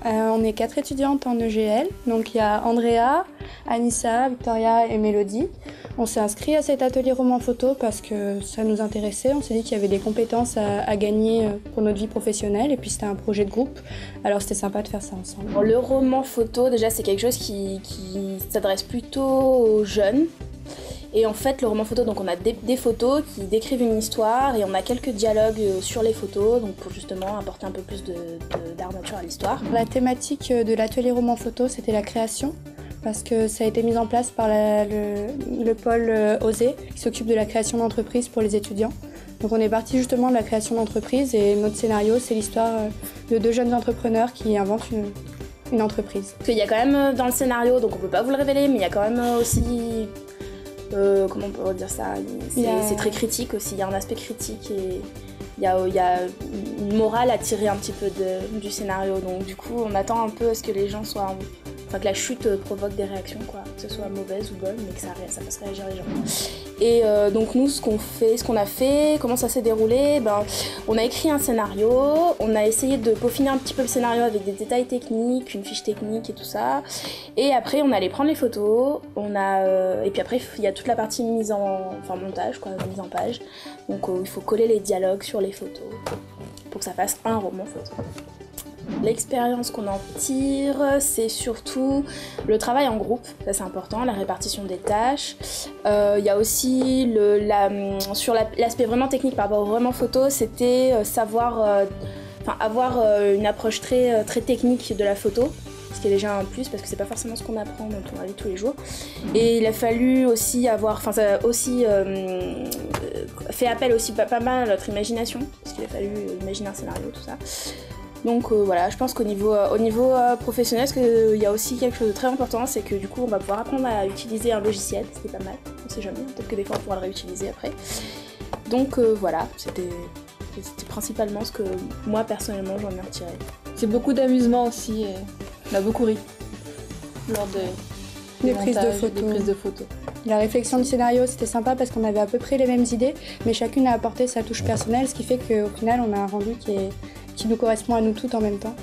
On est 4 étudiantes en EGL, donc il y a Andrea, Anissa, Victoria et Mélodie. On s'est inscrit à cet atelier roman photo parce que ça nous intéressait. On s'est dit qu'il y avait des compétences à gagner pour notre vie professionnelle et puis c'était un projet de groupe, alors c'était sympa de faire ça ensemble. Le roman photo, déjà c'est quelque chose qui s'adresse plutôt aux jeunes. Et en fait, le roman photo, donc on a des photos qui décrivent une histoire et on a quelques dialogues sur les photos, donc pour justement apporter un peu plus d'art nature à l'histoire. La thématique de l'atelier roman photo, c'était la création, parce que ça a été mis en place par le pôle OSE, qui s'occupe de la création d'entreprises pour les étudiants. Donc on est parti justement de la création d'entreprises et notre scénario, c'est l'histoire de 2 jeunes entrepreneurs qui inventent une entreprise. Parce qu'il y a quand même dans le scénario, donc on peut pas vous le révéler, mais il y a quand même aussi... comment on peut dire ça, c'est très critique aussi, il y a un aspect critique et il y a une morale à tirer un petit peu du scénario, donc du coup on attend un peu à ce que les gens soient... Enfin que la chute provoque des réactions, quoi, que ce soit mauvaise ou bonne, mais que ça fasse réagir les gens. Et donc nous, ce qu'on a fait, comment ça s'est déroulé, on a écrit un scénario, on a essayé de peaufiner un petit peu le scénario avec des détails techniques, une fiche technique et tout ça. Et après, on allait prendre les photos, et puis après, il y a toute la partie montage, quoi, mise en page. Donc il faut coller les dialogues sur les photos pour que ça fasse un roman photo. L'expérience qu'on en tire, c'est surtout le travail en groupe, ça c'est important, la répartition des tâches. Il y a aussi sur l'aspect vraiment technique par rapport au roman photo, c'était avoir une approche très technique de la photo, ce qui est déjà un plus parce que c'est pas forcément ce qu'on apprend dans la vie de tous les jours. Et il a fallu aussi fait appel aussi pas mal à notre imagination, parce qu'il a fallu imaginer un scénario, tout ça. Donc voilà, je pense qu'au niveau professionnel, il y a aussi quelque chose de très important, c'est que du coup on va pouvoir apprendre à utiliser un logiciel, c'était pas mal, on sait jamais, peut-être que des fois on pourra le réutiliser après. Donc voilà, c'était principalement ce que moi personnellement j'en ai retiré. C'est beaucoup d'amusement aussi, et on a beaucoup ri lors des prises de photos. La réflexion du scénario, c'était sympa parce qu'on avait à peu près les mêmes idées, mais chacune a apporté sa touche personnelle, ce qui fait qu'au final on a un rendu qui nous correspond à nous toutes en même temps.